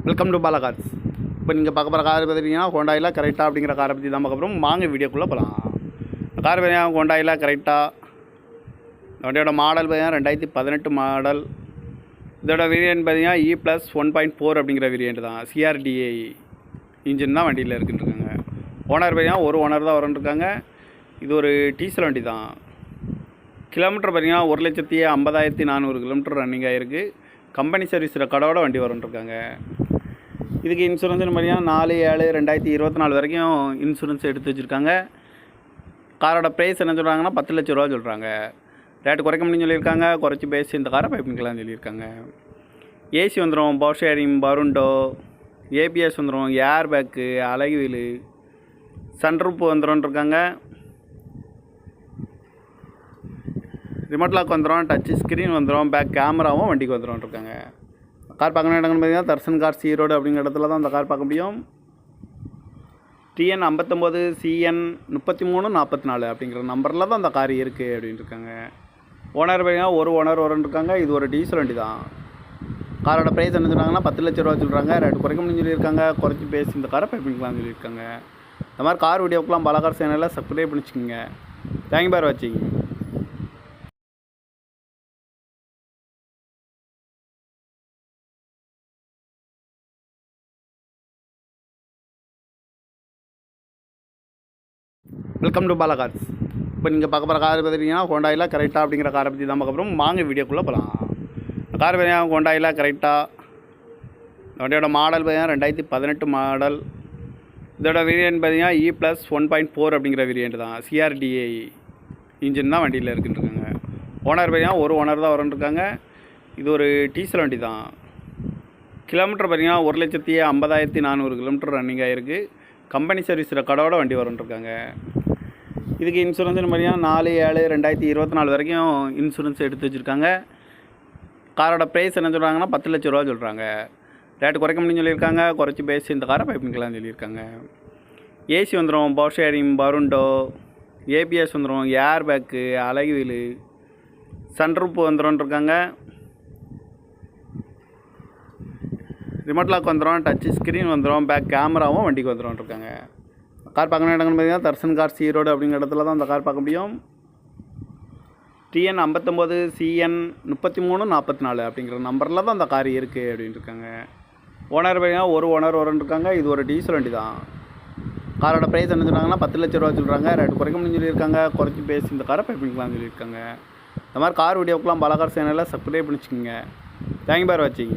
Welcome to Bala cars. இப்போ நீங்கள் பார்க்க போகிற கார் பார்த்துட்டிங்கன்னா ஹோண்டாயில் கரெக்டாக அப்படிங்கிற காரை பற்றி தான் பார்க்க போகிறோம். வாங்க வீடியோக்குள்ளே போகலாம். கார் பார்த்தீங்கன்னா ஹோண்டாயில் கரெக்டாக வண்டியோட மாடல் பார்த்தீங்கன்னா 2018 மாடல். இதோட வேரியன்ட் பார்த்தீங்கன்னா E+1.4 அப்படிங்கிற வேரியன்ட் தான். CRDA இன்ஜின் தான் வண்டியில் இருக்குன்ட்ருக்காங்க. ஓனர் பார்த்தீங்கன்னா ஒரு ஓனர் தான் வரன்ட்ருக்காங்க. இது ஒரு டீசல் வண்டி தான். கிலோமீட்டர் பார்த்தீங்கன்னா 1,50,400 கிலோமீட்டர் ரன்னிங் ஆகிருக்கு. கம்பெனி சர்வீஸ் ரெக்கார்டோட வண்டி வரும்ன்ட்ருக்காங்க. இதுக்கு இன்சூரன்ஸ்னு பார்த்தீங்கன்னா 4/7/2024 வரைக்கும் இன்சூரன்ஸ் எடுத்து வச்சுருக்காங்க. காரோட ப்ரைஸ் என்ன சொல்கிறாங்கன்னா 10 லட்ச ரூபா சொல்கிறாங்க. ரேட்டு குறைக்க முடியும்னு சொல்லியிருக்காங்க. குறைச்சி பேசி இந்த காரை பைப்பிங்கலாம்னு சொல்லியிருக்காங்க. ஏசி வந்துடும், பவர் ஷேரிங், பருண்டோ, ஏபிஎஸ் வந்துடும், ஏர் பேக்கு, அழகு வீலு, சன்ரூப் வந்துடும்ன்ட்ருக்காங்க. ரிமோட் லாக் வந்துடும், டச் ஸ்க்ரீன் வந்துடும், பேக் கேமராவும் வண்டிக்கு வந்துடும்ன்ட்ருக்காங்க. கார் பார்க்கணும் இடங்கள்னு பார்த்தீங்கன்னா தர்சன் கார்ஸ் ஈரோடு அப்படிங்கிற இடத்துல தான் அந்த கார் பார்க்க முடியும். TN 59 CN 3344 அப்படிங்கிற நம்பரில் தான் அந்த கார் இருக்குது அப்படின்ட்டு இருக்காங்க. ஓனர் பார்த்தீங்கன்னா ஒரு ஓனர் வரன்ட்ருக்காங்க. இது ஒரு டீசல் வண்டி தான். காரோட ப்ரைஸ் என்ன சொல்கிறாங்கன்னா 10 லட்ச ரூபா சொல்கிறாங்க. ரேட்டு குறைக்க முடியும்னு சொல்லியிருக்காங்க. குறைச்சி பேசி இந்த காரை பைப்பிங்கலாம்னு சொல்லியிருக்காங்க. இந்த மாதிரி கார் வீடியோக்கெலாம் பாலா கார் சேனலில் சப்ஸ்கிரைப் பண்ணிச்சுக்கோங்க. தேங்க்யூ பார் வாட்சிங். Welcome to Bala cars. இப்போ நீங்கள் பார்க்க போகிற கார் பார்த்துட்டிங்கன்னா ஹோண்டாயில் கரெக்டாக அப்படிங்கிற காரை பற்றி தான் பார்க்க போகிறோம். வாங்க வீடியோக்குள்ளே போகலாம். கார் பார்த்தீங்கன்னா ஹோண்டாயில் கரெக்டாக வண்டியோட மாடல் பார்த்தீங்கன்னா 2018 மாடல். இதோட வேரியன்ட் பார்த்தீங்கன்னா E+1.4 அப்படிங்கிற வேரியன்ட் தான். CRDA இன்ஜின் தான் வண்டியில் இருக்குன்ட்ருக்காங்க. ஓனர் பார்த்தீங்கன்னா ஒரு ஓனர் தான் வரன்ட்ருக்காங்க. இது ஒரு டீசல் வண்டி தான். கிலோமீட்டர் பார்த்தீங்கன்னா 1,50,400 கிலோமீட்டர் ரன்னிங் ஆகிருக்கு. கம்பெனி சர்வீஸ் ரெக்கார்டோட வண்டி வரும்ன்ட்ருக்காங்க. இதுக்கு இன்சூரன்ஸ்னு பார்த்தீங்கன்னா 4/7/2024 வரைக்கும் இன்சூரன்ஸ் எடுத்து வச்சுருக்காங்க. காரோட ப்ரைஸ் என்ன சொல்கிறாங்கன்னா 10 லட்ச ரூபா சொல்கிறாங்க. ரேட்டு குறைக்க முடியும்னு சொல்லியிருக்காங்க. குறைச்சி பேசி இந்த காரை பைப்பிங்கலாம்னு சொல்லியிருக்காங்க. ஏசி வந்துடும், பவர் ஷேரிங், பருண்டோ, ஏபிஎஸ் வந்துடும், ஏர் பேக்கு, அழகு வீலு, சன்ரூப் வந்துடும்ன்ட்ருக்காங்க. ரிமோட் லாக் வந்துடும், டச் ஸ்க்ரீன் வந்துடும், பேக் கேமராவும் வண்டிக்கு வந்துடும்ன்ட்ருக்காங்க. கார் பார்க்கணும் இடங்கள்னு பார்த்தீங்கன்னா தர்சன் கார்ஸ் ஈரோடு அப்படிங்கிற இடத்துல தான் அந்த கார் பார்க்க முடியும். TN 59 CN 3344 அப்படிங்கிற நம்பரில் தான் அந்த கார் இருக்குது அப்படின்ட்டு இருக்காங்க. ஓனர் பார்த்தீங்கன்னா ஒரு ஓனர் வரன்ட்ருக்காங்க. இது ஒரு டீசல் வண்டி தான். காரோட ப்ரைஸ் என்ன சொல்கிறாங்கன்னா 10 லட்ச ரூபா சொல்கிறாங்க. ரேட்டு குறைக்க முடியும்னு சொல்லியிருக்காங்க. குறைச்சி பேசி இந்த காரை பைப்பிங்கலாம்னு சொல்லியிருக்காங்க. இந்த மாதிரி கார் வீடியோக்கெலாம் பாலா கார் சேனலில் சப்ஸ்கிரைப் பண்ணிச்சுக்கோங்க. தேங்க்யூ பார் வாட்சிங்.